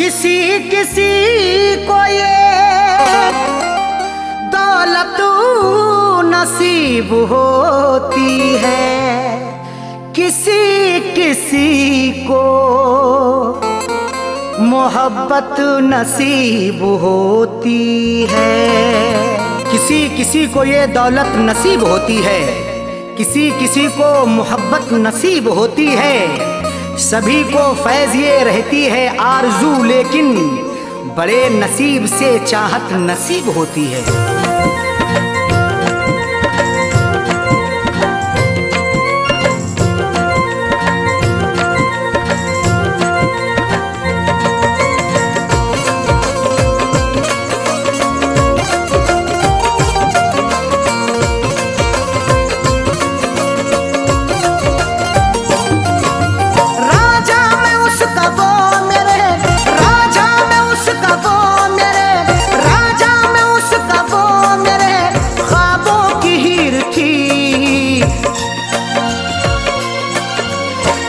किसी किसी को ये दौलत नसीब होती है, किसी किसी को मोहब्बत नसीब होती है। किसी किसी को ये दौलत नसीब होती है, किसी किसी को मोहब्बत नसीब होती है। सभी को फैज़ ये रहती है आरज़ू, लेकिन बड़े नसीब से चाहत नसीब होती है।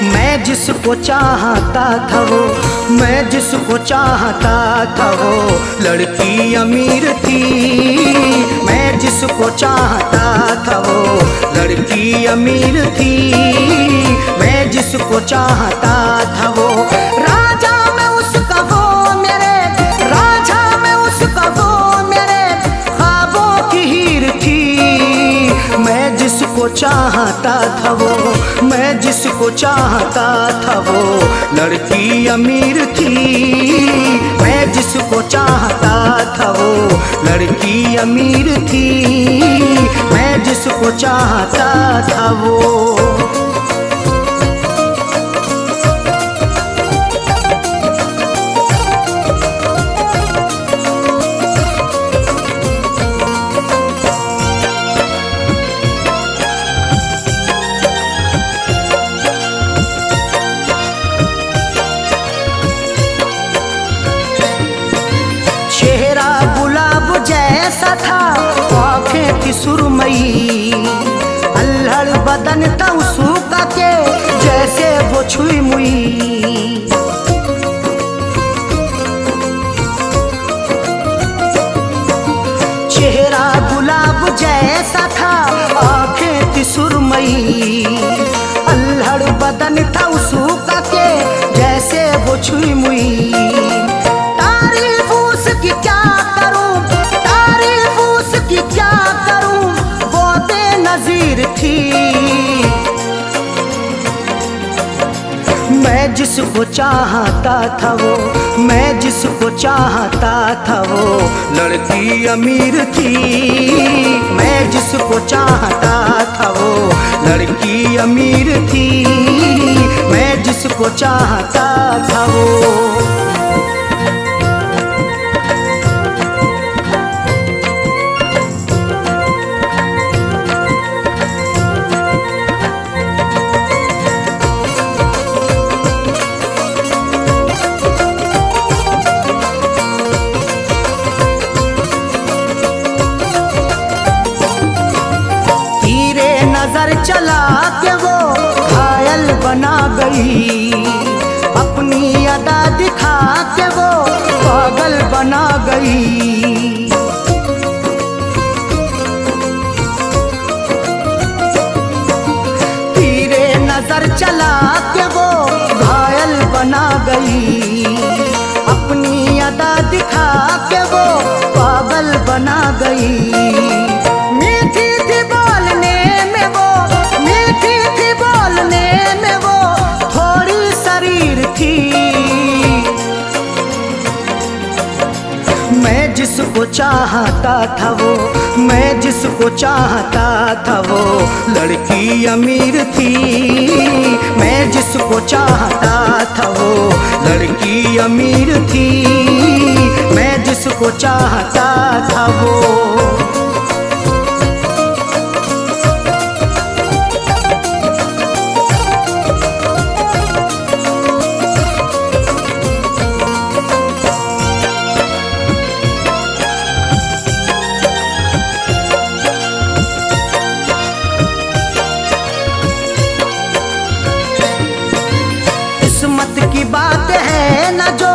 मैं जिसको चाहता था वो, मैं जिसको चाहता था वो लड़की अमीर थी। मैं जिसको चाहता था वो लड़की अमीर थी। मैं जिसको चाहता था वो राजा में उसका वो मेरे, राजा में उसका वो मेरे ख्वाबों की हीर थी। मैं जिसको चाहता था वो, मैं जिसको चाहता था वो लड़की अमीर थी। मैं जिसको चाहता था वो लड़की अमीर थी। मैं जिसको चाहता था वो। जैसा था आँखें थी सुरमई, अल्हड़ बदन था उसका के जैसे वो छुई मुई। चेहरा गुलाब जैसा था आँखें थी सुरमई, अल्हड़ बदन था उसका के जैसे वो छुई मुई। तारीफ उसकी क्या क्या करूं वो बेनज़ीर थी। मैं जिसको चाहता था वो, मैं जिसको चाहता था वो लड़की अमीर थी। मैं जिसको चाहता था वो लड़की अमीर थी। मैं जिसको चाहता था वो। नजर चला के वो घायल बना गई, अपनी अदा दिखा के वो पागल बना गई। तीरे नजर चला के वो घायल बना गई, अपनी अदा दिखा के वो पागल बना गई। मैं जिसको चाहता था वो, मैं जिसको चाहता था वो लड़की अमीर थी। मैं जिसको चाहता था वो लड़की अमीर थी। मैं जिसको चाहता था वो। किस्मत की बात है न जो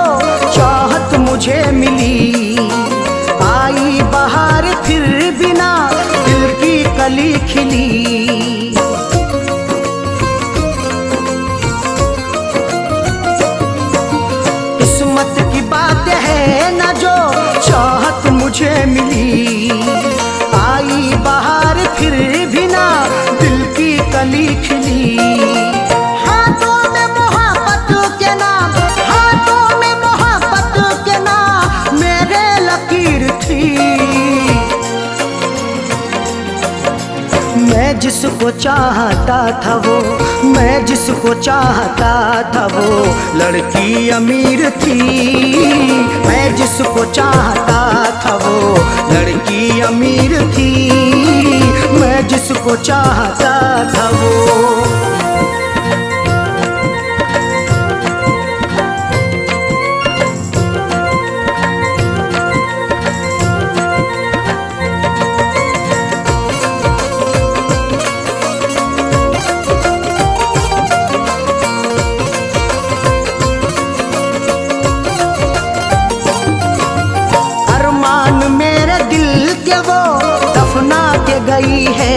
खिली। हाथों में मोहब्बत के नाम, हाथों में मोहब्बत के नाम मेरे लकीर थी। मैं जिसको चाहता था वो, मैं जिसको चाहता था वो लड़की अमीर थी। मैं जिसको चाहता था वो लड़की अमीर थी। मैं जिसको चाहता था वो। गई है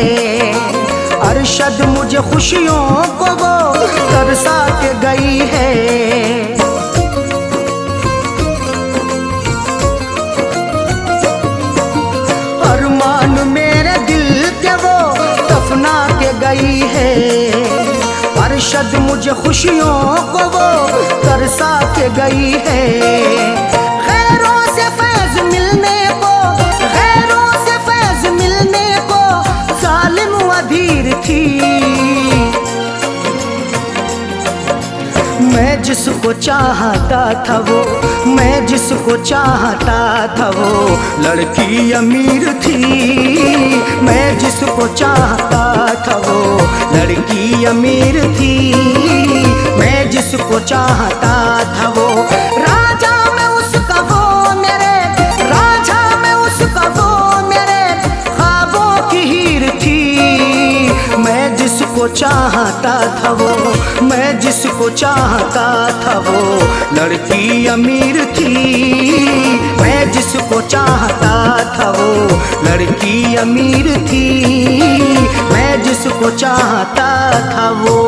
अरशद मुझे खुशियों को वो तरसा के गई है। अरमान मेरे दिल के वो दफना के गई है। अरशद मुझे खुशियों को वो तरसा के गई है। खैरों से फैज मिलने को, खैरों से फैज मिलने को जालिम अधीर थी। मैं जिसको चाहता था वो, मैं जिसको चाहता था वो लड़की अमीर थी। मैं जिसको चाहता था वो लड़की अमीर थी। मैं जिसको चाहता था वो राजा में उसका वो मेरे, राजा में उसका वो मेरे ख्वाबों की हीर थी। मैं जिसको चाहता था वो, मैं जिसको चाहता था वो लड़की अमीर थी। मैं जिसको चाहता था वो लड़की अमीर थी। मैं जिसको चाहता था वो।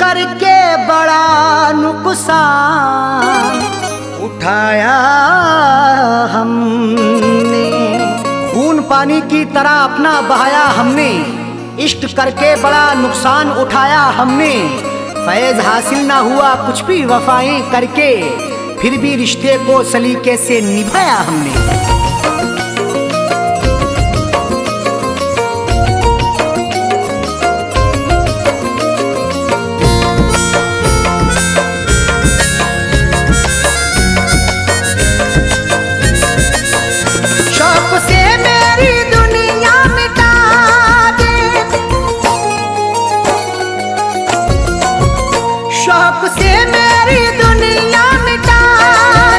करके बड़ा नुकसान उठाया हमने। खून पानी की तरह अपना बहाया हमने, इश्क करके बड़ा नुकसान उठाया हमने। फैज हासिल ना हुआ कुछ भी वफाएं करके, फिर भी रिश्ते को सलीके से निभाया हमने। शौक से मेरी दुनिया मिटा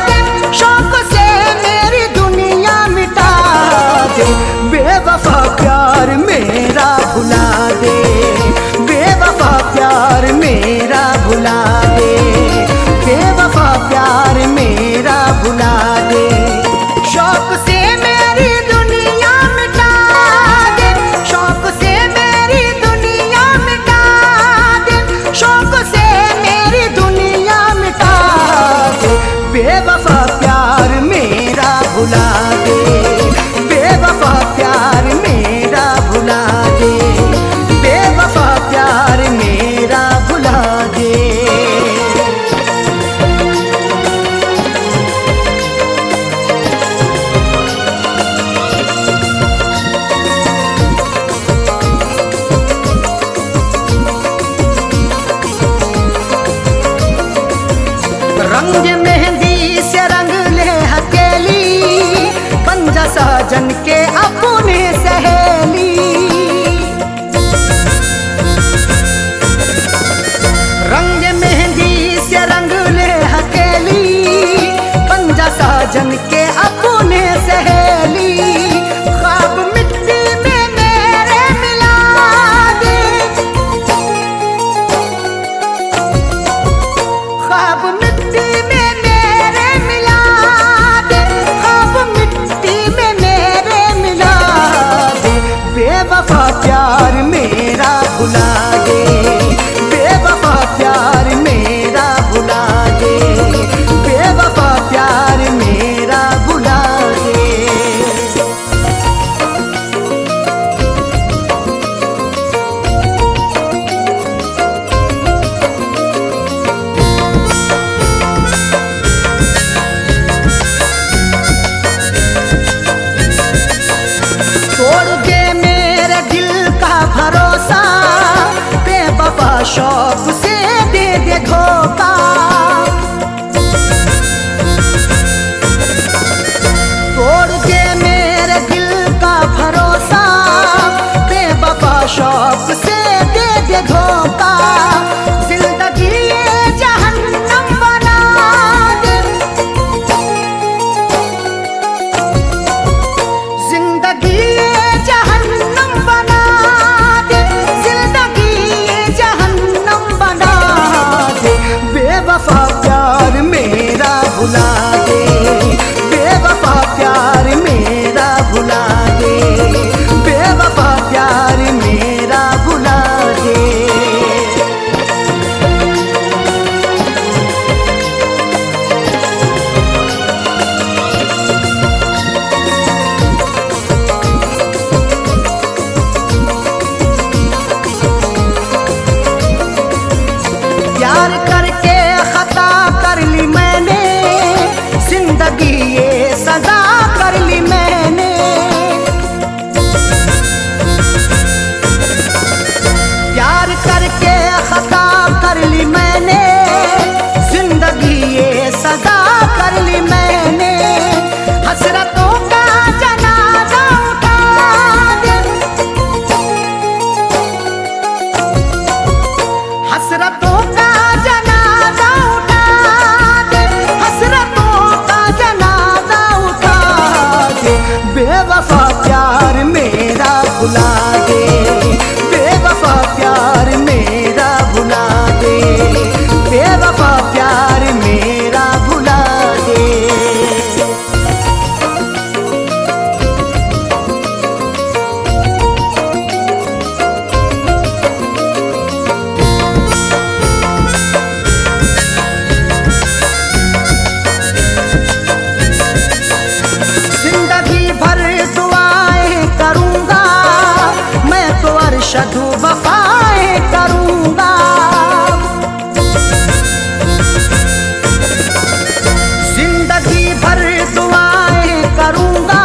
दे, शौक से मेरी दुनिया बेवफा प्यार मेरा भुला दे, बेवफा प्यार मेरा भुला दे, बेवफा प्यार मेरा भुला दे। तोड़ दे मेरे दिल का भरोसा, बेवफा शौक से दे दे धोखा। तोड़ दे मेरे दिल का भरोसा, बेवफा शौक से दे दे धोखा। जिंदगी ये जहन्नम बना दे, जिंदगी ये जहन्नम बना दे, जिंदगी ये जहन्नम बना दे। बेवफा प्यार मेरा भुला दे, बेवफा प्यार मेरा भुला दे, बेवफा प्यार मेरा भुला दे। प्यार करके खता कर ली मैंने, जिंदगी ये सजा कर ली मैंने। प्यार करके खता कर ली मैंने, जिंदगी ये सजा कर ली मैंने। हसरतों का जनाजा उठा दे, हसरतों का जनाजा उठा दे, हसरतों का जनाजा उठा दे। बेवफा प्यार मेरा भुला दे, बेवफा प्यार मेरा भुला दे, बेवफा प्यार मेरा भुला दे। जिंदगी भर दुआएं करूंगा, मैं तो अरशद वफाएं करूंगा। जिंदगी भर दुआएं करूंगा,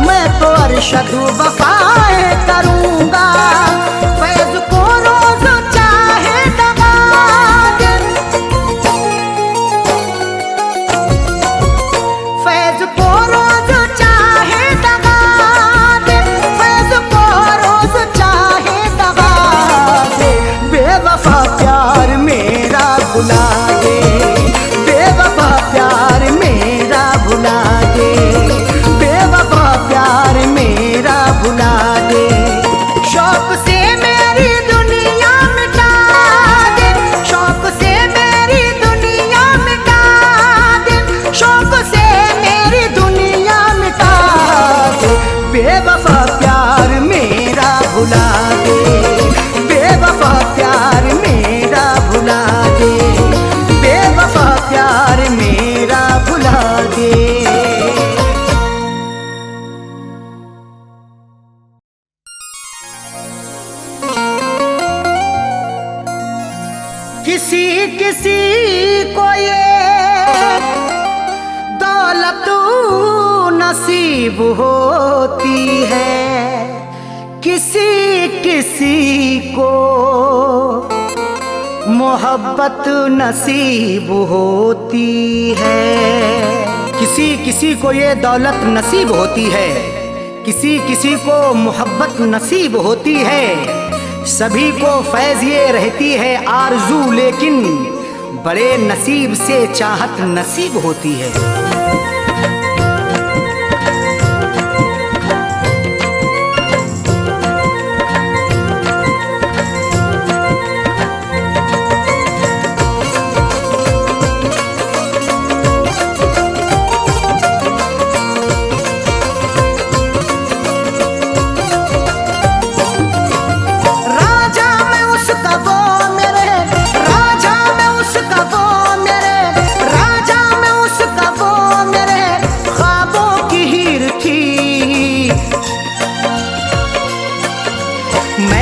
मैं तो अरशद वफाएं करूंगा। फैज को रोज चाहे दगा दे, फैज को रोज चाहे दगा दे, फैज को रोज चाहे दगा दे। बेवफा प्यार मेरा भुला दे, बेवफा प्यार मेरा भुला दे, बेवफा प्यार मेरा भुला दे। शौक से मेरी दुनिया मिटा दे, शौक से मेरी दुनिया मिटा दे, शौक से मेरी दुनिया मिटा दे। बेवफा प्यार मेरा भुला दे, बेवफा प्यार मेरा भुला दे, बेवफा प्यार मेरा भुला दे। किसी किसी को ये दौलत नसीब होती है, किसी किसी को मोहब्बत नसीब होती है। किसी किसी को ये दौलत नसीब होती है, किसी किसी को मोहब्बत नसीब होती है। सभी को फैज़ ये रहती है आरज़ू, लेकिन बड़े नसीब से चाहत नसीब होती है।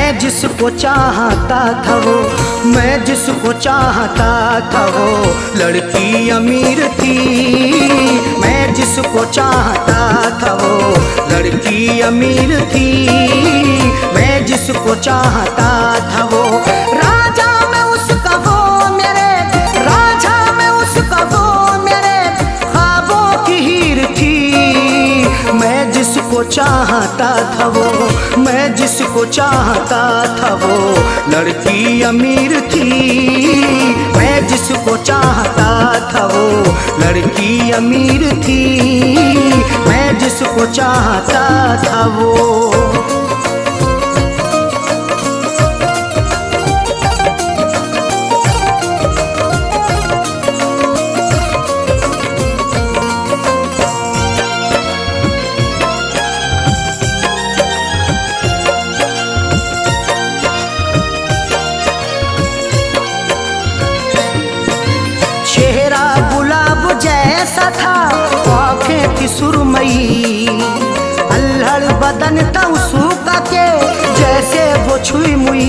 मैं जिसको चाहता था वो, मैं जिसको चाहता था वो लड़की अमीर थी। मैं जिसको चाहता था वो लड़की अमीर थी। मैं जिसको चाहता था वो राजा, मैं उसका वो मेरे राजा, मैं उसका वो मेरे ख्वाबों की हीर थी। मैं जिसको चाहता था वो, मैं जिसको चाहता था वो लड़की अमीर थी। मैं जिसको चाहता था वो लड़की अमीर थी। मैं जिसको चाहता था वो। जैसा था आँखें थी सुरमई, अल्हड़ बदन था उसका के जैसे वो छुई मुई।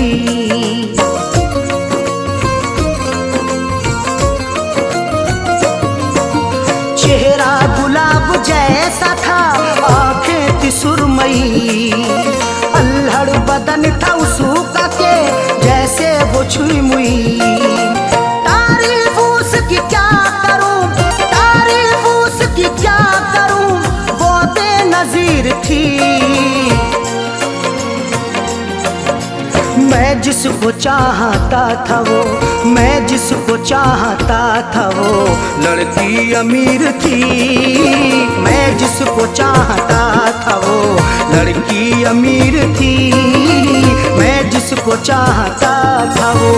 चेहरा गुलाब जैसा था आँखें थी सुरमई, अल्हड़ बदन था उसका के जैसे वो छुई मुई। तारीफ उसकी क्या क्या करूं, वो बेनज़ीर थी। मैं जिसको चाहता था वो, मैं जिसको चाहता था वो लड़की अमीर थी। मैं जिसको चाहता था वो लड़की अमीर थी। मैं जिसको चाहता था वो।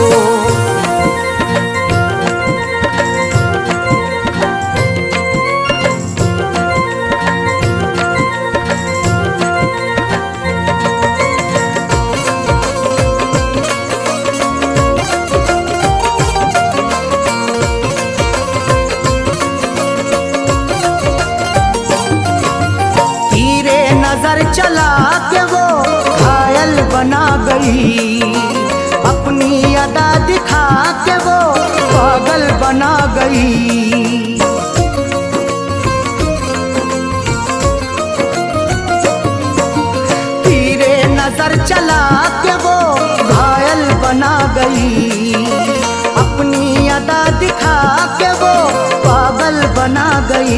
नजर चला के वो घायल बना गई, अपनी अदा दिखा के वो पागल बना गई। तीरे नजर चला के वो घायल बना गई, अपनी अदा दिखा के वो पागल बना गई।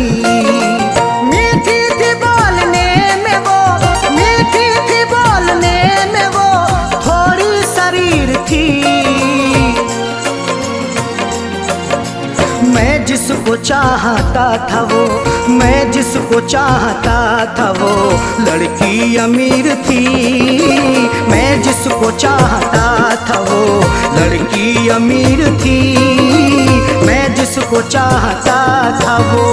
मीठी थी बोलने में वो, मीठी थी बोलने में वो थोड़ी शरीर थी। मैं जिसको चाहता था वो, मैं जिसको चाहता था वो लड़की अमीर थी। मैं जिसको चाहता था वो लड़की अमीर थी। मैं जिसको चाहता था वो।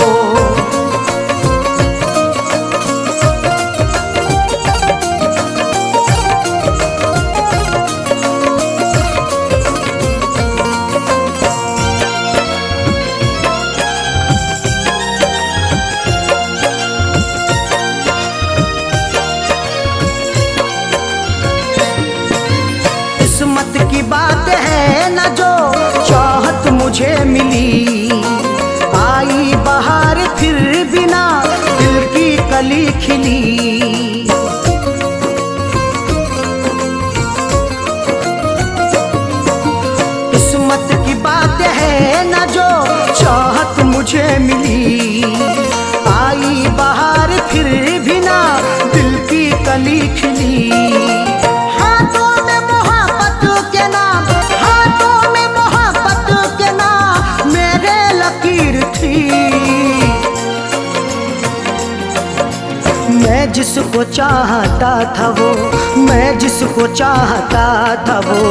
किस्मत की बात है न जो चाहत मुझे मिली, आई बहार फिर बिना दिल की कली खिली। किस्मत की बात है न जो चाहत मुझे मिली, आई बहार फिर बिना दिल की कली खिली। हाथों में मोहब्बत के नाम, हाथों में मोहब्बत के नाम मेरे लकीर थी। मैं जिसको चाहता था वो, मैं जिसको चाहता था वो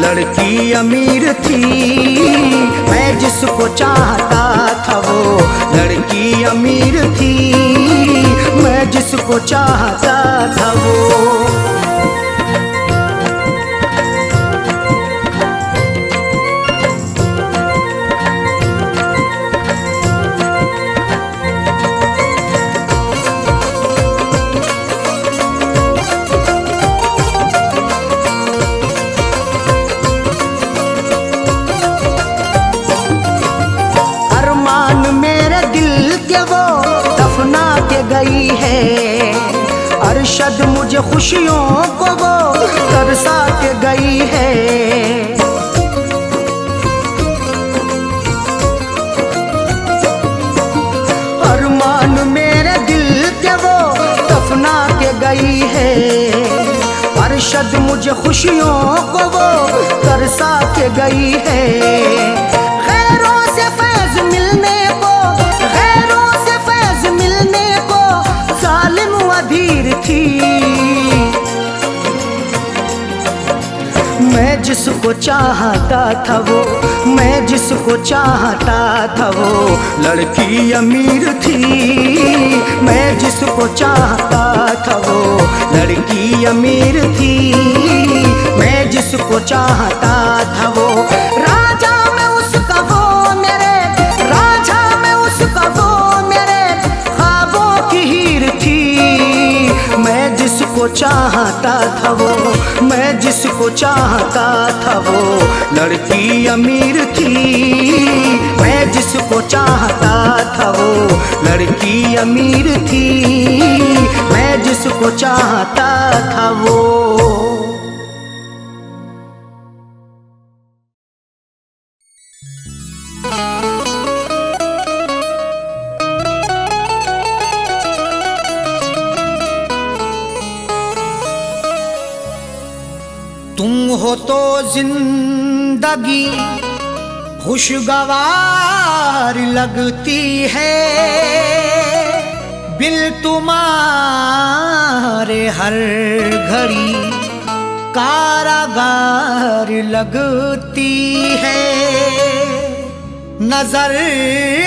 लड़की अमीर थी। मैं जिसको चाहता था वो लड़की अमीर थी। मैं जिसको चाहता था वो। गई है। अरशद मुझे खुशियों को वो तरसा के गई है। अरमान मेरे दिल के वो दफना के गई है। अरशद मुझे खुशियों को वो तरसा के गई है। गैरों से फैज मिलने को, गैरों से फैज मिलने को जालिम अधीर थी। मैं जिसको चाहता था वो, मैं जिसको चाहता था वो लड़की अमीर थी। मैं जिसको चाहता था वो लड़की अमीर थी। मैं जिसको चाहता था वो राजा में उसका वो मेरे, राजा में उसका वो मेरे ख्वाबों की हीर थी। मैं जिसको चाहता था वो, मैं जिसको चाहता था वो लड़की अमीर थी। मैं जिसको चाहता था वो लड़की अमीर थी। मैं जिसको चाहता था वो। तुम हो तो जिंदगी खुशगवार लगती है। बिल तुम्हारे हर घड़ी कारागार लगती है। नजर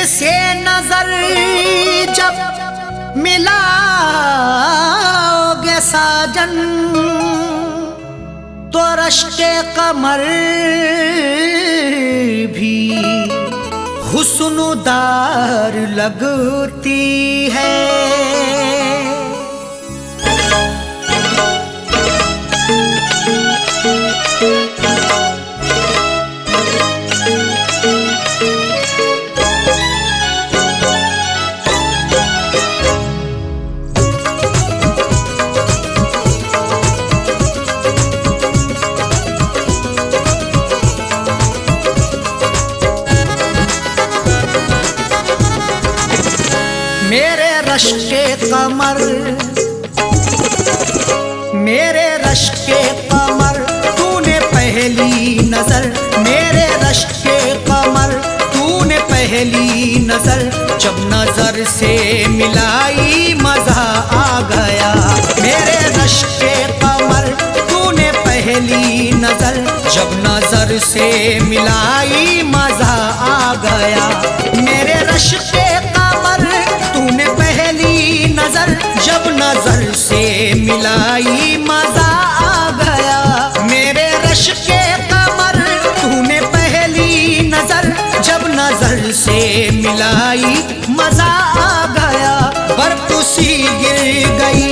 से नजर जब मिलाओगे साजन तो रश्के कमर भी हुस्नुदार लगती है। मेरे रश्के कमर, मेरे रश्के कमर तूने पहली नजर, मेरे रश्के कमर तूने पहली नजर जब नजर से मिलाई मजा आ गया। मेरे रश्के कमर तूने पहली नजर जब नजर से मिलाई मजा आ गया। मेरे रश्के कमर तूने पहली नजर जब नजर से मिलाई मजा आ गया। मेरे रश्के कमर तूने पहली नजर जब नजर से मिलाई मजा आ गया। बर्फ सी गिर गई,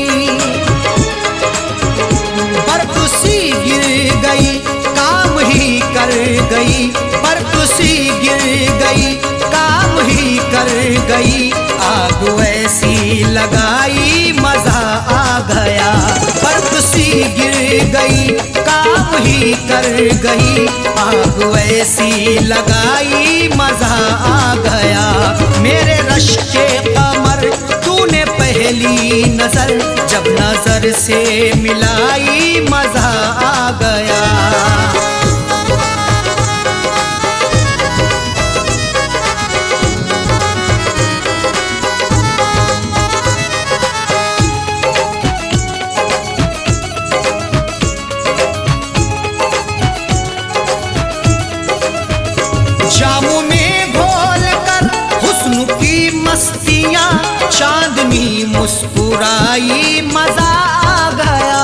बर्फ सी गिर गई काम ही कर गई। बर्फ सी गिर गई काम ही कर गई। आग ऐसी लगाई मजा आ गया। बर्फ सी गिर गई काम ही कर गई। आग ऐसी लगाई मजा आ गया। मेरे रश्के कमर तूने पहली नजर जब नजर से मिलाई मजा आ गया। जामू में घोल कर हुस्न की मस्तियाँ चांदनी मुस्कुराई मजा आ गया।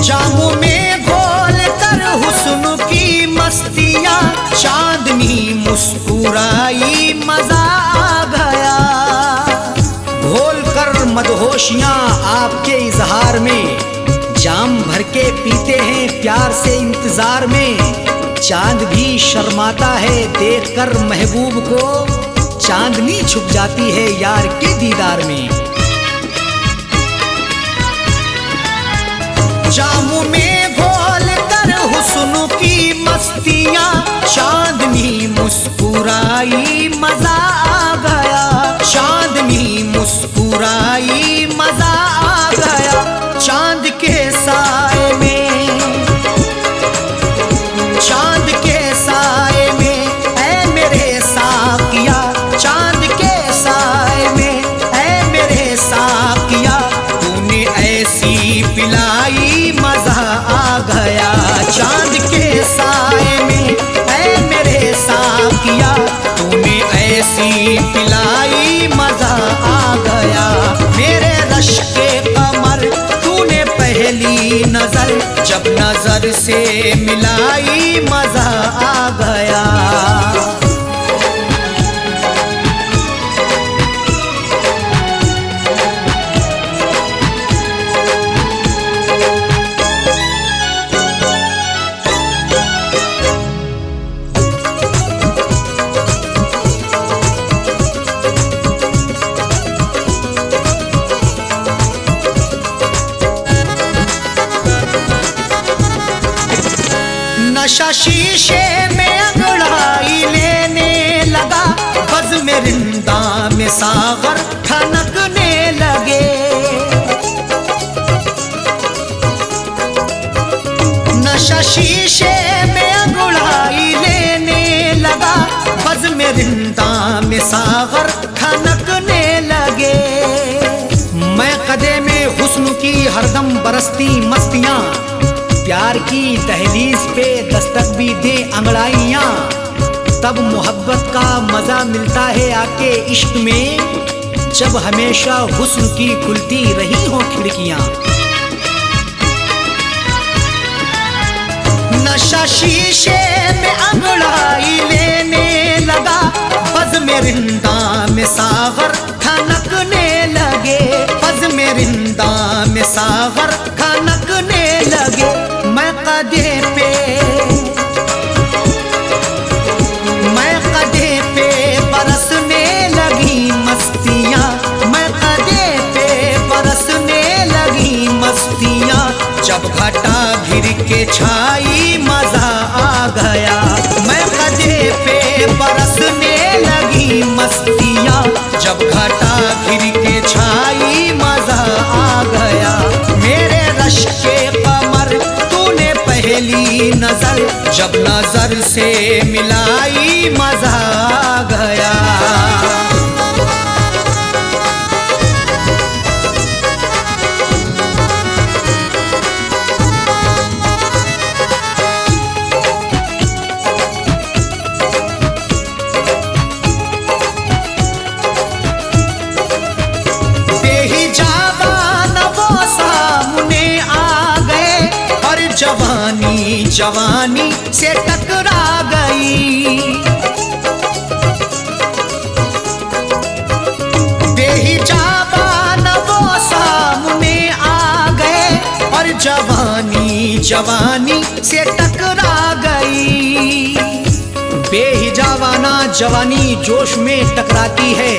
जामू में घोल कर हुस्न की मस्तियाँ चांदनी मुस्कुराई मजा आ गया। घोल कर मदहोशियाँ आपके इजहार में जाम भर के पीते हैं प्यार से इंतजार में। चांद भी शर्माता है देखकर महबूब को, चांदनी छुप जाती है यार के दीदार में। जामू में घोल कर हुस्न की मस्तियां, चांदनी मुस्कुराई मजा आ गया, चांदनी मुस्कुराई मजा आ गया। चांद के साए में, चांद के साए में ऐ मेरे साकिया, चांद के साए में ऐ मेरे साकिया, तूने ऐसी पिलाई मजा आ गया। चांद के साए में ऐ मेरे साकिया, तूने ऐसी पिलाई मजा आ गया। मेरे रश के कमर तूने पहली नजर, जब नजर से मिलाई मजा आ गया। नशा शीशे में अंगड़ाई लेने लगा, बज़ में रिंदा में सागर ठनकने लगे। नशा शीशे में अंगड़ाई लेने लगा, बज़ में रिंदा में सागर ठनकने लगे। मैं कदे में हुस्न की हरदम बरसती मस्तियां, प्यार की दहलीज पे दस्तक भी दे अंगड़ाइयाँ, तब मोहब्बत का मजा मिलता है आके इश्क में, जब हमेशा हुस्न की खुलती रही हो खिड़कियाँ। नशा शीशे में अंगड़ाई लेने लगा, बज़ में रिंदा में सागर ठनकने लगे, बज़ में रिंदा में सागर ठनकने लगे। मैं कदे पे बरसने लगी मस्तियाँ, मैं कदे पे बरसने लगी मस्तियाँ, जब घटा घिर के छाई मजा आ गया। मैं कदे पे बरसने लगी मस्तियाँ, जब घटा घिर के छाई मजा आ गया। मेरे रश के कमर तूने पहली नजर, जब नजर से मिलाई मजा आ गया। जवानी जवानी से टकरा गई, बेहिजाबान वो सामने आ गए, और जवानी जवानी से टकरा गई। बेहिजाबाना जवानी जोश में टकराती है,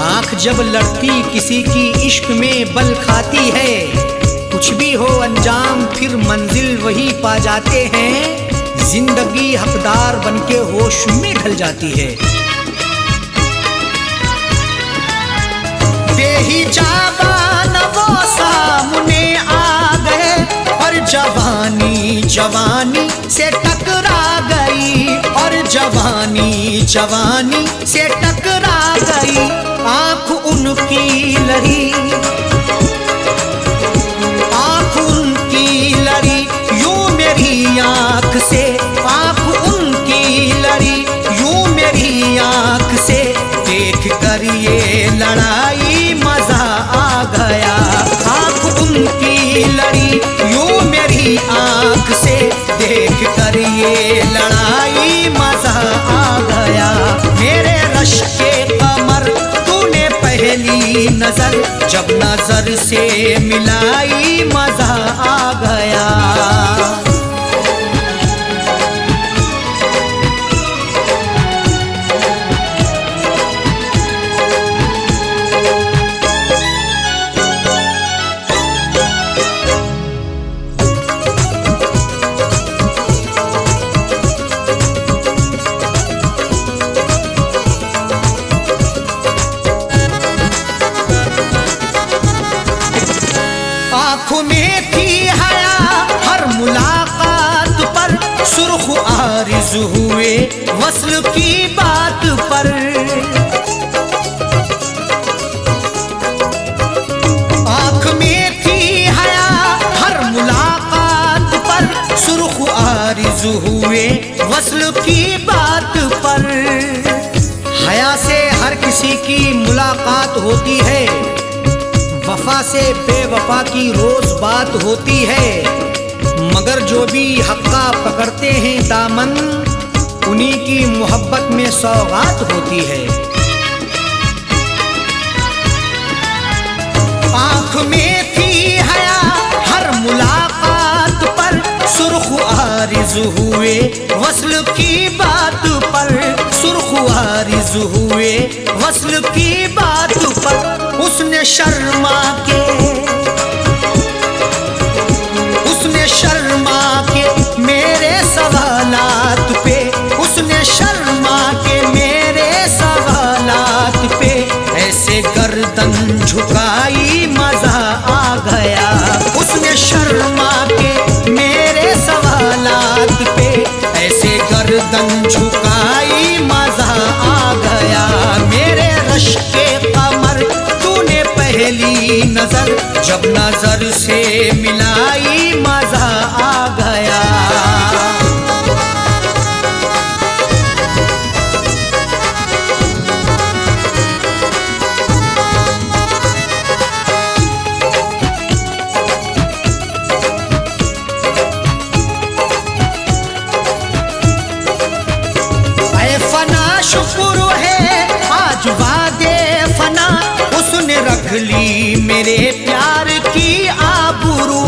आंख जब लड़ती किसी की इश्क में बल खाती है। कुछ भी हो अंजाम फिर मंजिल वही पा जाते हैं, जिंदगी हकदार बनके होश में ढल जाती है। बेहिजाबान वो सामने आ गए, और जवानी जवानी से टकरा गई, और जवानी जवानी से टकरा गई। आंख उनकी लड़ी, यूं मेरी आंख से, आंख उनकी लड़ी यूं मेरी आंख से, देख कर ये लड़ाई मजा आ गया। आंख उनकी लड़ी यूं मेरी आंख से, देख कर ये लड़ाई मजा आ गया। मेरे रश के कमर तूने पहली नजर, जब नजर से मिलाई मजा आ गया। वस्ल की बात पर। आंख में थी हया हर मुलाकात पर, सुर्ख आरिज़ हुए वस्ल की बात पर। हया से हर किसी की मुलाकात होती है, वफा से बेवफा की रोज बात होती है। मगर जो भी हक्का पकड़ते हैं दामन, उन्हीं की मोहब्बत में सौगात होती है। आंख में थी हया हर मुलाकात पर, सुर्ख आरिज़ हुए वस्ल की बात पर। सुर्ख आरिज़ हुए वस्ल की बात पर। उसने शर्मा के मेरे सवालात पे, उसने शर्मा के मेरे सवालात पे, ऐसे गर्दन झुकाई मजा आ गया। उसने शर्मा के मेरे सवालात पे, ऐसे गर्दन झुकाई मजा आ गया। मेरे रश के कमर तूने पहली नजर जब नजर से मिलाई, मजा आ गया। ऐ फना शुक्र है आज वादे फना, उसने रख ली मेरे प्यार की आबरू।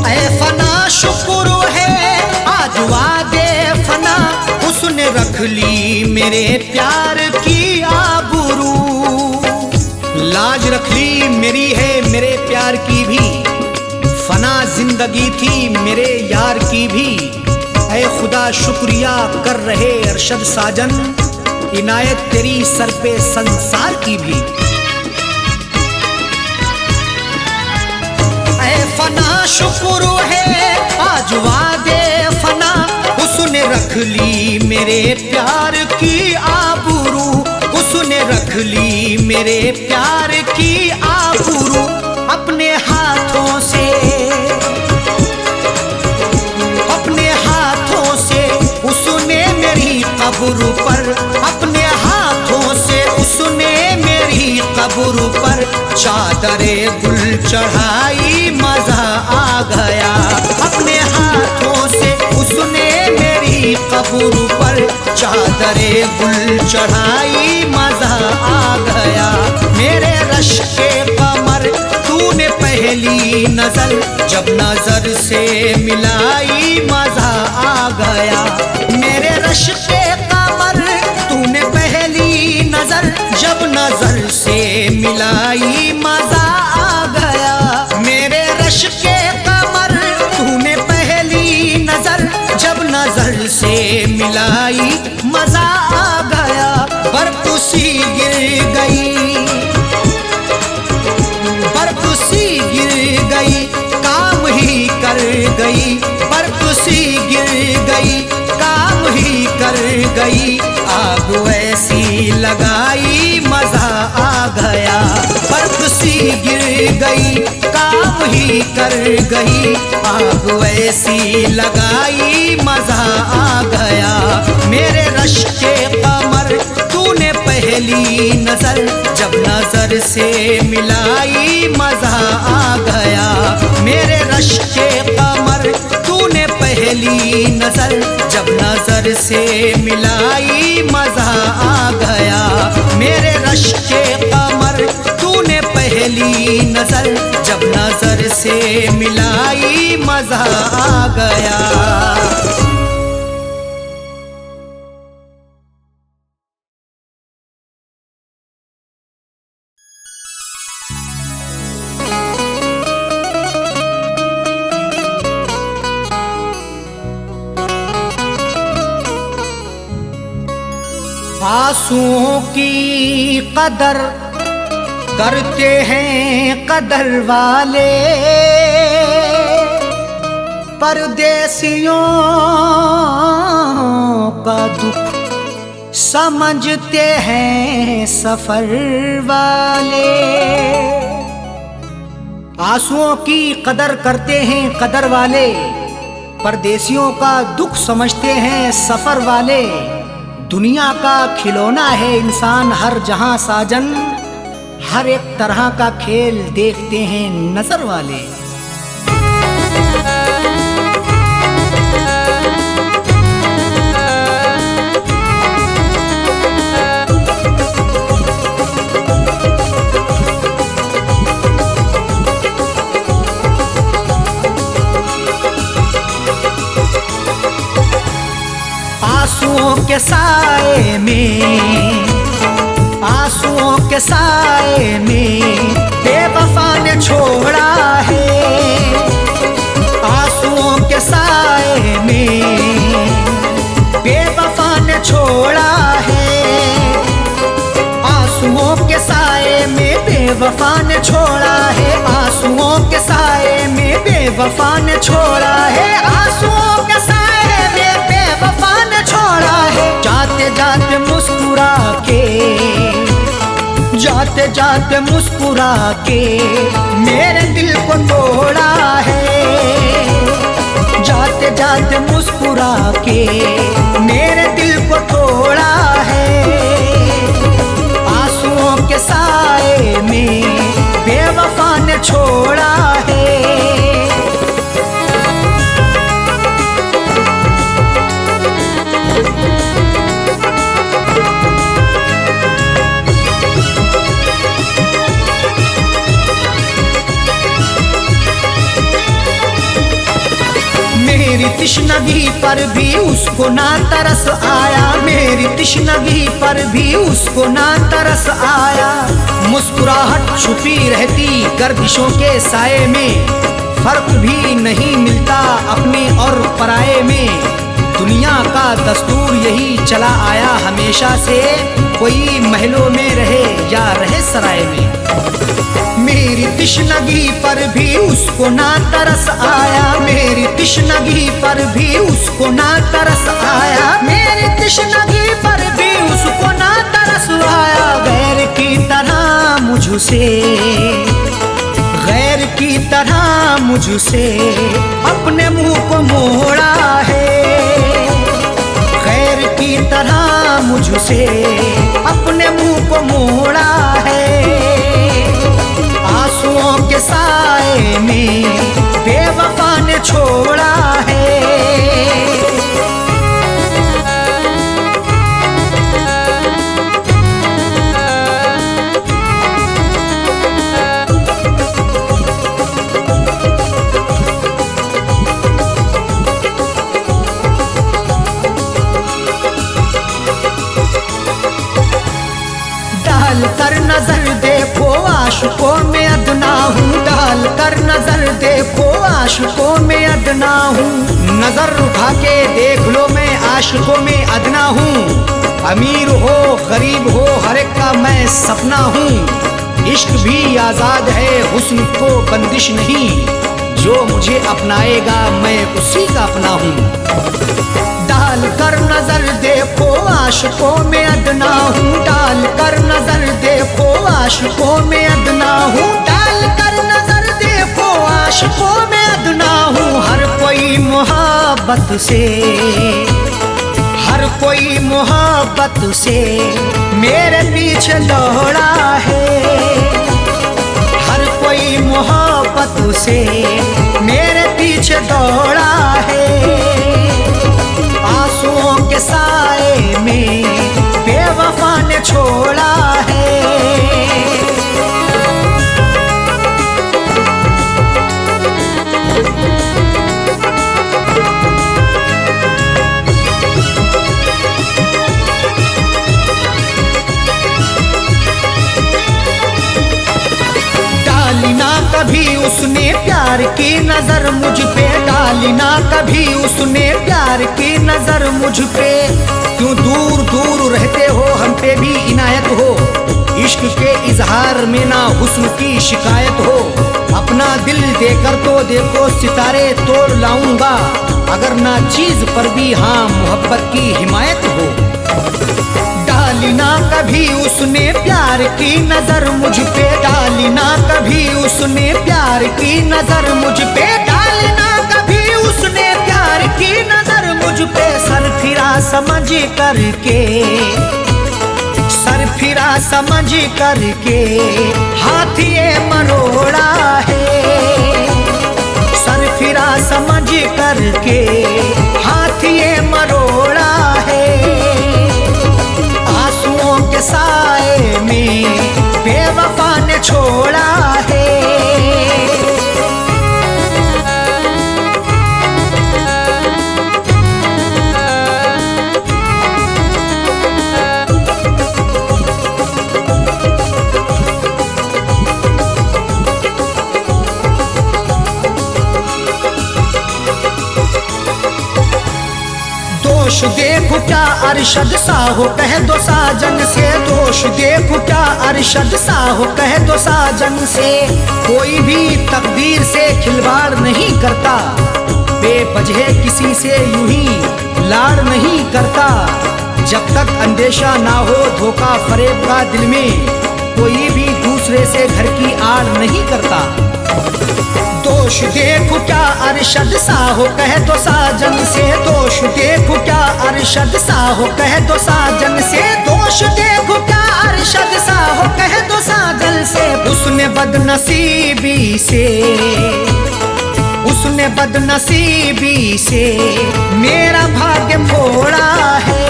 ऐ फना शुक्र है आज वादे फना, उसने रख ली मेरे प्यार की आबरू। लाज रख ली मेरी है मेरे प्यार की भी, फना जिंदगी थी मेरे यार की भी। ऐ खुदा शुक्रिया कर रहे अरशद साजन, इनायत तेरी सर पे संसार की भी। ऐ फना शुक्र है आज वादे फना, उसने रख ली मेरे प्यार की आबरू। उसने रख ली मेरे प्यार की आबरू। अपने हाथों से उसने मेरी कब्र पर, अपने हाथों से उसने मेरी कब्र पर चादरे गुल चढ़ाई, मजा आ गया। अपने हाथों से उसने मेरी कब्र पर चादरे गुल चढ़ाई, मजा आ गया। मेरे रश के कमर तूने पहली नजर जब नजर से मिलाई, मजा आ गया। मेरे रश के कमर तूने पहली नजर जब नजर से मिलाई, मजा आ गया। मेरे रश के कमर तूने पहली नजर जब नजर से मिलाई, मजा आ गया। बर्फ सी गिर गई, बर्फ सी गिर गई, काम ही कर गई। बर्फ सी गिर गई, काम ही कर गई। आग ऐसी लगाई, मजा आ गया। बर्फ सी गिर गई, काम ही कर गई। आग ऐसी लगाई, मजा आ गया। मेरे रश के कमर तूने पहली नजर जब नजर से मिलाई, मजा आ गया। मेरे रश के कमर तूने पहली नजर जब नजर से मिलाई, मजा आ गया। मेरे रश के कमर तूने पहली नजर जब नजर से मिलाई, मजा आ गया। आंसुओं की कदर करते हैं कदर वाले, परदेसियों का दुख समझते हैं सफर वाले, आंसुओं की कदर करते हैं कदर वाले, परदेसियों का दुख समझते हैं सफर वाले। दुनिया का खिलौना है इंसान हर जहां साजन, हर एक तरह का खेल देखते हैं नजर वाले। आंसुओं के साए में, आंसुओं के साए में बेवफा ने छोड़ा है, आंसुओं के साए में बेवफा ने छोड़ा है, आंसुओं के साए में बेवफा ने छोड़ा है, आंसुओं के साए में बेवफा ने छोड़ा है, आंसुओं के साए में बेवफा ने छोड़ा है। जाते जाते मुस्कुरा के, जाते जाते मुस्कुरा के मेरे दिल को तोड़ा है, जाते जाते मुस्कुरा के मेरे दिल को तोड़ा है। आंसुओं के साए में बेवफा ने छोड़ा है। मेरी तिश्नगी पर भी उसको ना तरस आया, मेरी तिश्नगी पर भी उसको ना तरस आया। मुस्कुराहट छुपी रहती गर्दिशों के साए में, फर्क भी नहीं मिलता अपने और पराये में। दुनिया का दस्तूर यही चला आया हमेशा से, कोई महलों में रहे या रहे सराय में। मेरी तिश्नगी पर भी उसको ना तरस आया, मेरी तिश्नगी पर भी उसको ना तरस आया, मेरी तिश्नगी पर भी उसको ना तरस आया। गैर की तरह मुझसे, गैर की तरह मुझसे अपने मुंह को मोड़ा है, गैर की तरह मुझसे अपने मुंह को मोड़ा है। आंसुओं के साए में बेवफा ने छोड़ा है। डाल कर नजर देखो आशिकों में अदना हूँ, डाल कर नजर देखो आशिकों में अदना हूँ। नजर उठा के देख लो मैं आशिकों में अदना हूँ। अमीर हो गरीब हो हर एक का मैं सपना हूँ। इश्क भी आजाद है हुस्न को बंदिश नहीं, जो मुझे अपनाएगा मैं उसी का अपना हूँ। डाल कर नजर देखो आशिकों में अदना हूँ, डाल कर नजर देखो आशिकों में अदना हूँ, डाल कर नजर देखो आशिकों में अदना हूँ। हर कोई मोहब्बत से, हर कोई मोहब्बत से मेरे पीछे दौड़ा है, हर कोई मोहब्बत से मेरे पीछे दौड़ा है। आंसुओं के साए में बेवफा ने छोड़ा है। डाली ना कभी उसने प्यार की नजर मुझ पे, डाली ना कभी उसने प्यार की नजर मुझ पे। क्यों दूर दूर रहते हो हम पे भी इनायत हो, इश्क के इजहार में ना हुस्न की शिकायत हो। अपना दिल देकर तो देखो सितारे तोड़ लाऊंगा, अगर ना चीज पर भी हाँ मोहब्बत की हिमायत हो। डाली ना कभी उसने प्यार की नजर मुझ पे, डाली ना कभी उसने प्यार की नजर मुझ पे, डाली ना कभी उसने प्यार की नजर मुझ पे। सर फिरा समझ करके, सर फिरा समझ करके हाथ ये मरोड़ा है। सर फिरा समझ करके हाथ ये मरोड़ा है। आंसुओं के साए में बेवफा ने छोड़ा है। दोष देखो क्या अरशद सा हो कह दो साजन से, दोष देखो क्या अरशद सा हो कह दो साजन से। कोई भी तकदीर से खिलवाड़ नहीं करता, बेवजह किसी से यूं ही लाड़ नहीं करता। जब तक अंदेशा ना हो धोखा फरेब का दिल में, कोई भी दूसरे से घर की आड़ नहीं करता। दोष देखो क्या अरशद सा हो कह दो साजन से, दोष देखो क्या अरशद सा हो कह दो साजन से, दोष देखो क्या अरशद सा हो कह दो साजन से। उसने बदनसीबी से, उसने बदनसीबी से मेरा भाग्य फोड़ा है।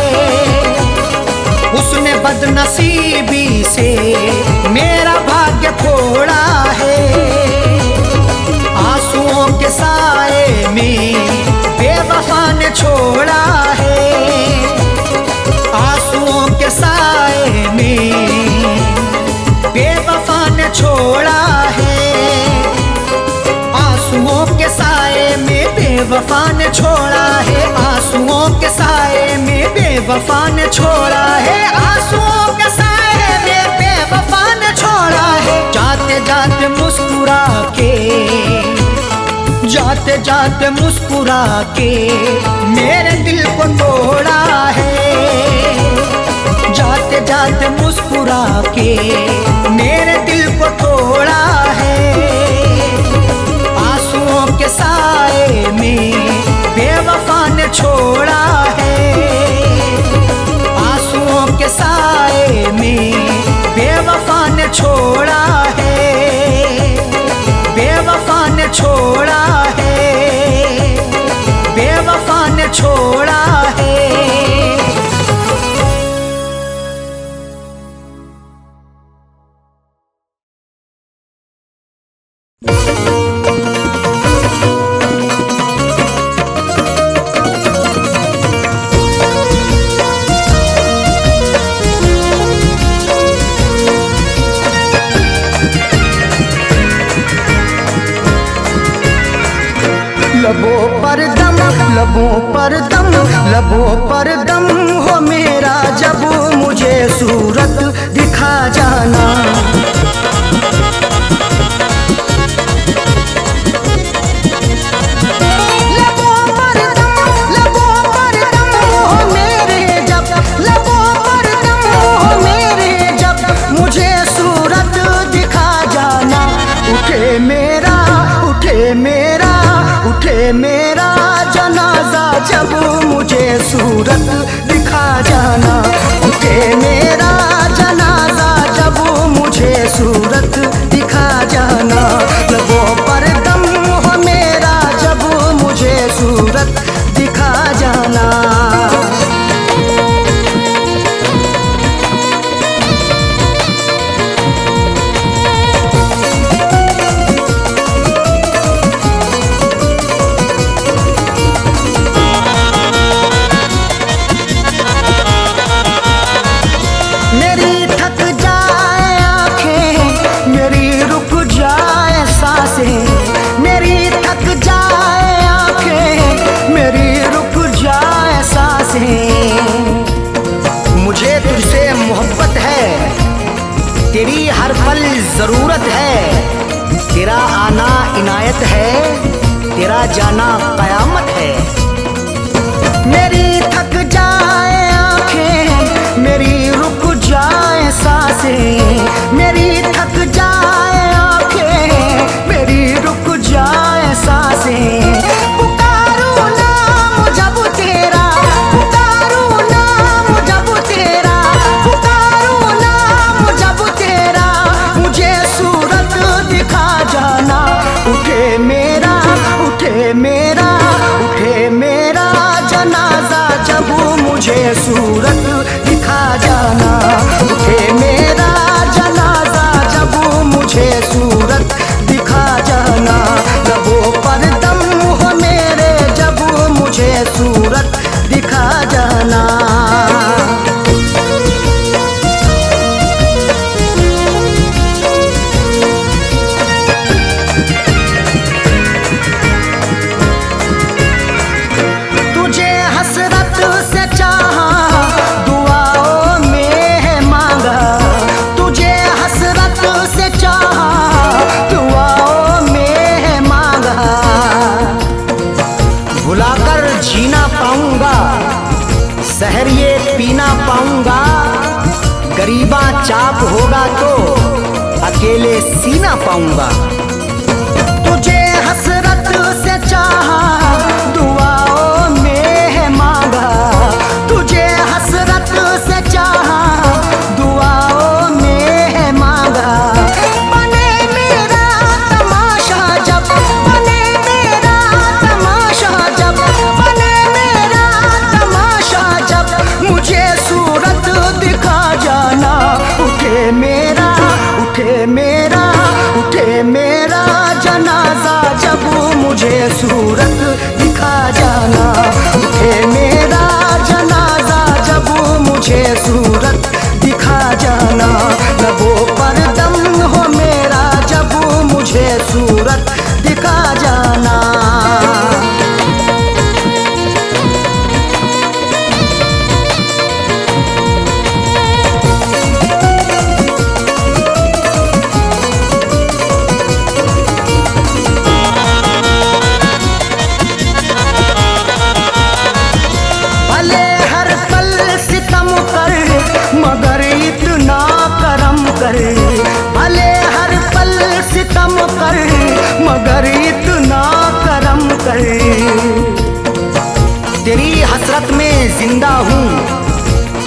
उसने बदनसीबी से मेरा भाग्य फोड़ा है। आंसुओं के साए में बेवफा ने छोड़ा है। आंसुओं के साए में बेवफा ने छोड़ा है। आंसुओं के साए में बेवफा ने छोड़ा है। आंसुओं के साए में बेवफा ने छोड़ा है। आंसुओं के साए में बेवफा ने छोड़ा है। जाते जाते मुस्कुरा के, जाते जाते मुस्कुरा के मेरे दिल को तोड़ा है। जाते जाते मुस्कुरा के मेरे दिल को तोड़ा है। आंसुओं के साए में बेवफा ने छोड़ा है। आंसुओं के साए में बेवफा ने छोड़ा है। बेवफा ने छोड़ा है। बेवफा ने छोड़ा है। लबों पर दम, लबों पर दम, लबों पर दम हो मेरा जब मुझे सूरत दिखा जाना। लबों पर दम, लबों पर दम हो मेरे जब, लबों पर दम हो मेरे जब मुझे सूरत दिखा जाना। उठे मेरा, उठे मेरा, उठे मेरा जनाजा जब मुझे सूरत दिखा जाना। उठे मेरा जनाजा जब मुझे सूरत दिखा जाना। लबों पर दम हो मेरा जब मुझे सूरत दिखा जाना। तेरी हर पल जरूरत है, तेरा आना इनायत है, तेरा जाना कयामत है। मेरी थक जाए आंखें, मेरी रुक जाए सांसें, मेरी थक जाए आंखें, मेरी रुक जाए सांसें। पुकारूं नाम जब तेरा, पुकारूं नाम जब तेरा, पुकारूं नाम जब तेरा, मुझे सूरत दिखा जाना। उठे मेरा, उठे मेरा, उठे मेरा जनाजा जब मुझे सूरत दिखा जाना। उठे मेरा जनाजा जब मुझे सूरत दिखा जाना। लबों पर दम हो मेरे जब मुझे सूरत दिखा जाना। तुझे हसरत से चाहा, दुआओं में है मांगा, तुझे हसरत से चाहा, दुआओं में है मांगा। भुलाकर जीना पाऊंगा, सहर ये पीना पाऊंगा, गरीबा चाक होगा तो अकेले सीना पाऊंगा। तुझे हसरत से चाहा, दुआओं में है मांगा, तुझे हसरत से चाहा, दुआओं में है मांगा। बने मेरा तमाशा जब, बने मेरा तमाशा जब, बने मेरा तमाशा जब, मुझे सूरत दिखा जाना। उठे मेरा, उठे मेरा, उठे मेरा जनाजा जब मुझे सूरत दिखा जाना। उठे मेरा जनाजा जब मुझे सूरत दिखा जाना। लबों पर दम हो मेरा जब मुझे सूरत दिखा जाना। भले हर पल सितम कर मगर इतना करम कर, भले हर पल सितम कर मगर इतना करम कर। तेरी हसरत में जिंदा हूँ,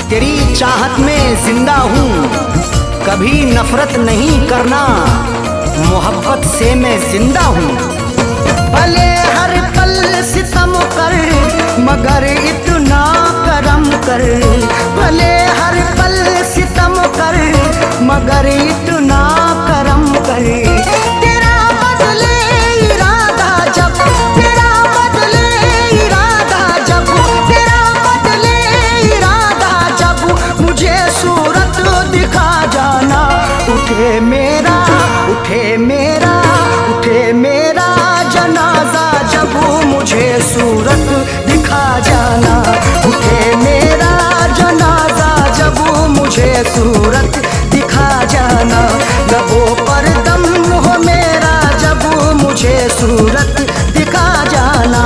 तेरी चाहत में जिंदा हूँ, कभी नफरत नहीं करना, मोहब्बत से मैं जिंदा हूँ। भले हर पल सितम कर मगर इतना करम कर, भले हर पल सितम कर मगर इतना करम कर। तेरा बदले इरादा जब, तेरा बदले इरादा जब, तेरा बदले इरादा जब, मुझे सूरत दिखा जाना। उठे मेरा, उठे मेरा, उठे मेरा जनाजा जब मुझे सूरत दिखा जाना। उठे मेरा जनाजा जब मुझे सूरत दिखा जाना। लबों पर दम हो मेरा जब मुझे सूरत दिखा जाना।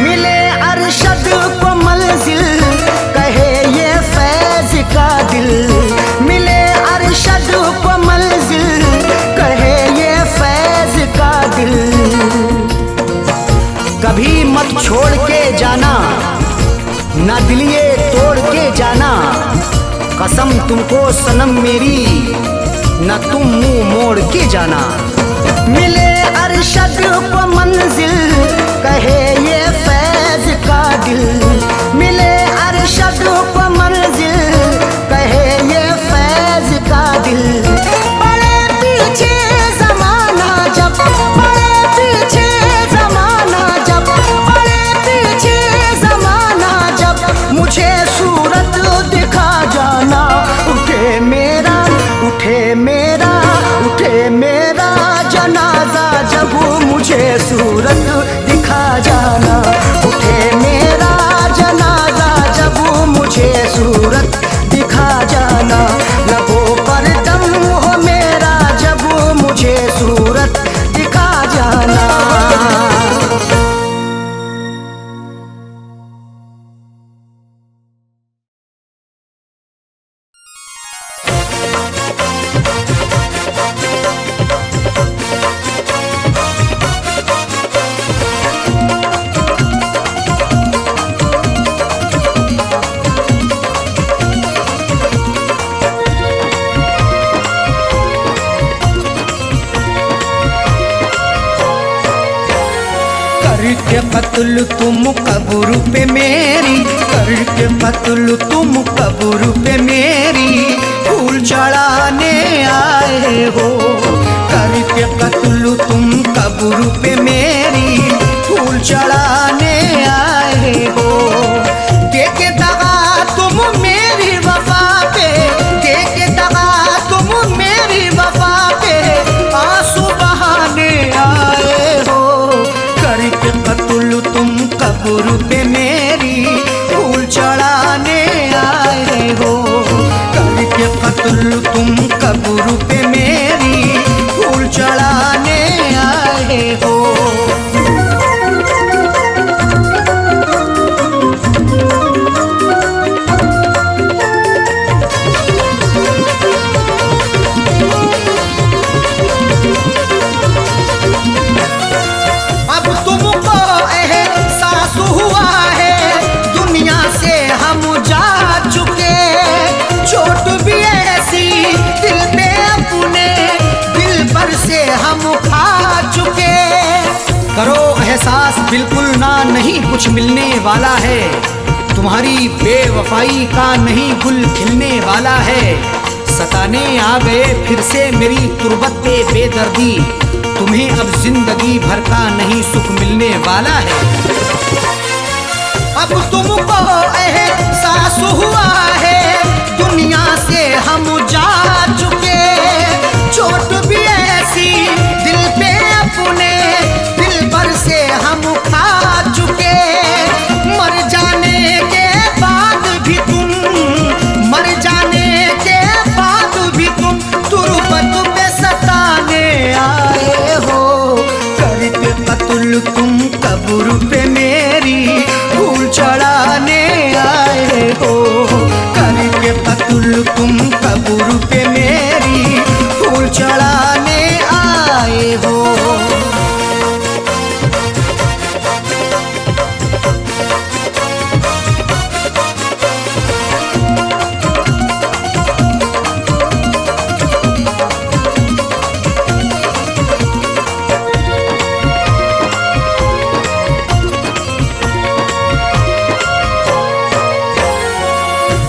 मिले अरशद को मंजिल कहे ये फैज का दिल, मिले अरशद को मंजिल कहे ये फैज का दिल। कभी मत छोड़ के जाना, ना दिलिये तोड़ के जाना, कसम तुमको सनम मेरी, न तुम मुंह मोड़ के जाना। मिले अरशद को मंजिल कहे ये फैज का दिल, मिले अरशद को मंजिल कहे ये फैज का दिल। बड़े पीछे जमाना जब, बड़े पीछे जमाना जब, बड़े पीछे जमाना जब, मुझे सूरत दिखा जाना। उठे मेरा, उठे मेरा, उठे मेरा जना मुझे सूरत दिखा जाना। उठे मेरा जनाजा जब मुझे सूरत दिखा जाना। लबों पर दम हो मेरा जब मुझे सूरत दिखा जाना। करके कत्ल तुम कब्र पे मेरी, करके कत्ल तुम कब्र पे मेरी, फूल चढ़ाने आए हो। करके कत्ल तुम कब्र पे मेरी, फूल चढ़ाने आए हो। देके दगा तुम मेरी वफा पे, देके दगा तुम मेरी वफा पे, आंसू बहाने आए हो। करके कत्ल तुम कब्र पे मेरी, फूल चढ़ाने आए हो। करके कत्ल तुम कब्र पे मेरी, फूल चढ़ाने आए हो। अब तुमको एहसास हुआ है दुनिया से हम जा चुके। चोट भी ऐसी दिल पे अपने दिल पर से हम खा चुके। करो एहसास बिल्कुल ना, नहीं कुछ मिलने वाला है। तुम्हारी बेवफाई का नहीं गुल खिलने वाला है। सताने आ गए फिर से मेरी तुरबत पे बेदर्दी। तुम्हें अब जिंदगी भर का नहीं सुख मिलने वाला है। अब तुमको एहसास हुआ है दुनिया से हम जा चुके। चोट भी ऐसी दिल पे अपने दिल पर से हम खा चुके। मर जाने के बाद भी तुम, मर जाने के बाद भी तुम तुरबत पे सताने आए हो। करके कत्ल तुम कब्र पे मेरी, फूल चढ़ाने आए हो। करके कत्ल तुम कब्र पे मेरी, फूल चढ़ाने आए हो।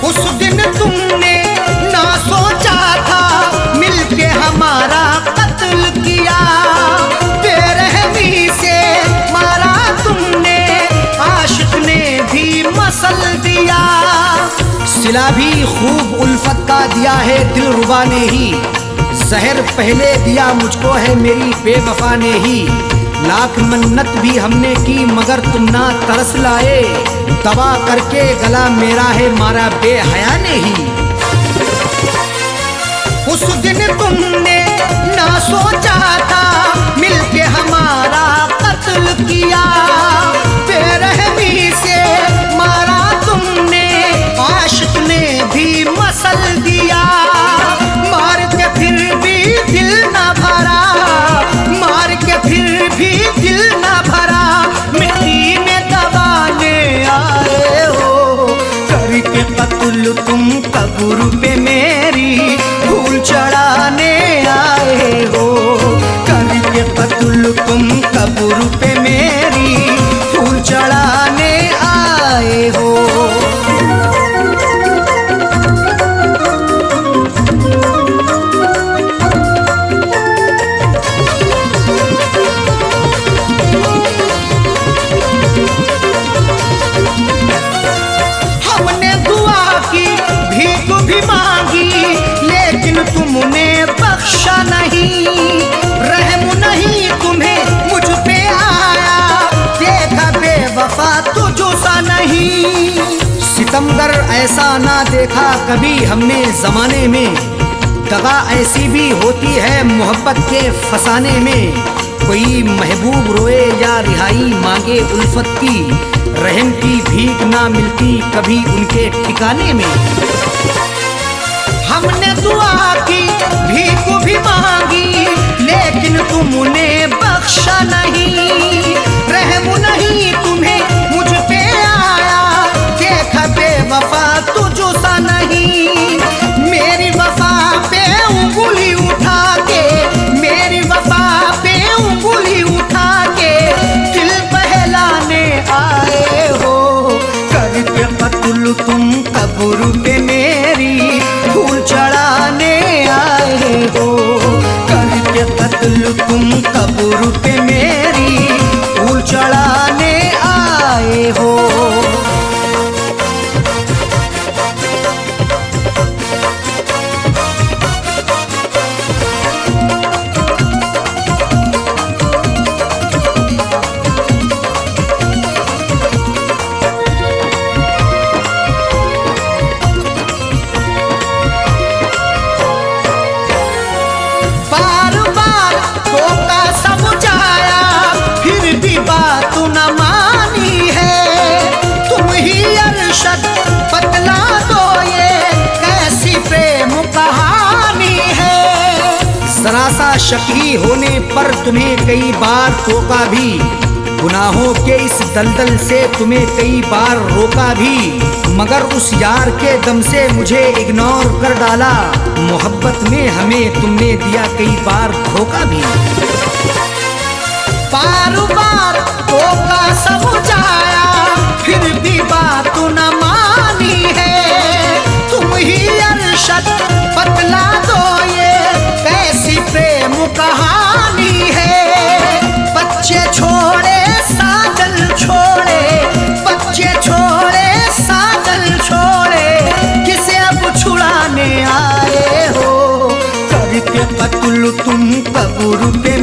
उस दिन तुमने ना सोचा था मिलके हमारा कत्ल किया। बेरहमी से मारा तुमने, आशिक ने भी मसल दिया। सिला भी खूब उल्फत का दिया है दिलरुबा ने ही। जहर पहले दिया मुझको है मेरी बेवफा ने ही। लाख मन्नत भी हमने की मगर तुम ना तरस लाए। दबा करके गला मेरा है मारा बेहया ने ही। उस दिन तुमने ना सोचा था मिलके हमारा कत्ल किया। बेरहमी से मारा तुमने, आशिक ने भी मसल दिया। मार के फिर भी दिल ना भरा, मार के फिर भी दिल ना भरा। मिट्टी में दबाने आए हो। करके कत्ल तुम कब्र पे मेरी, फूल चढ़ाने ऐसा ना देखा कभी हमने जमाने में, दगा ऐसी भी होती है मोहब्बत के फसाने में। कोई महबूब रोए या रिहाई मांगे उल्फत की, रहम की भीख ना मिलती कभी उनके ठिकाने में। हमने दुआ की भीख भी मांगी लेकिन तुमने बख्शा नहीं, रहम नहीं तुम्हें मुझ पे आया, देखा बेवफा तुझसा नहीं। मेरी वफा पे उंगली उठा के, मेरी वफा पे उंगली उठा के दिल बहलाने आए हो। करके कत्ल तुम कब्र पे मेरी फूल चढ़ाने आए हो। करके कत्ल तुम कब्र पे मेरी फूल चढ़ाने आए हो। बतला दो ये कैसी प्रेम कहानी है। जरा सा शकी होने पर तुम्हें कई बार टोका भी, गुनाहों के इस दलदल से तुम्हें कई बार रोका भी, मगर उस यार के दम से मुझे इग्नोर कर डाला। मोहब्बत में हमें तुमने दिया कई बार धोखा भी। बार बार धोखा समझाया फिर भी बात न मानी है। तुम ही अरशद बतला दो ये कैसी प्रेम कहानी है। बच्चे छोड़े साजल छोड़े, बच्चे छोड़े साजल छोड़े, किसे अब छुड़ाने आए हो। करके कत्ल तुम कब्र पे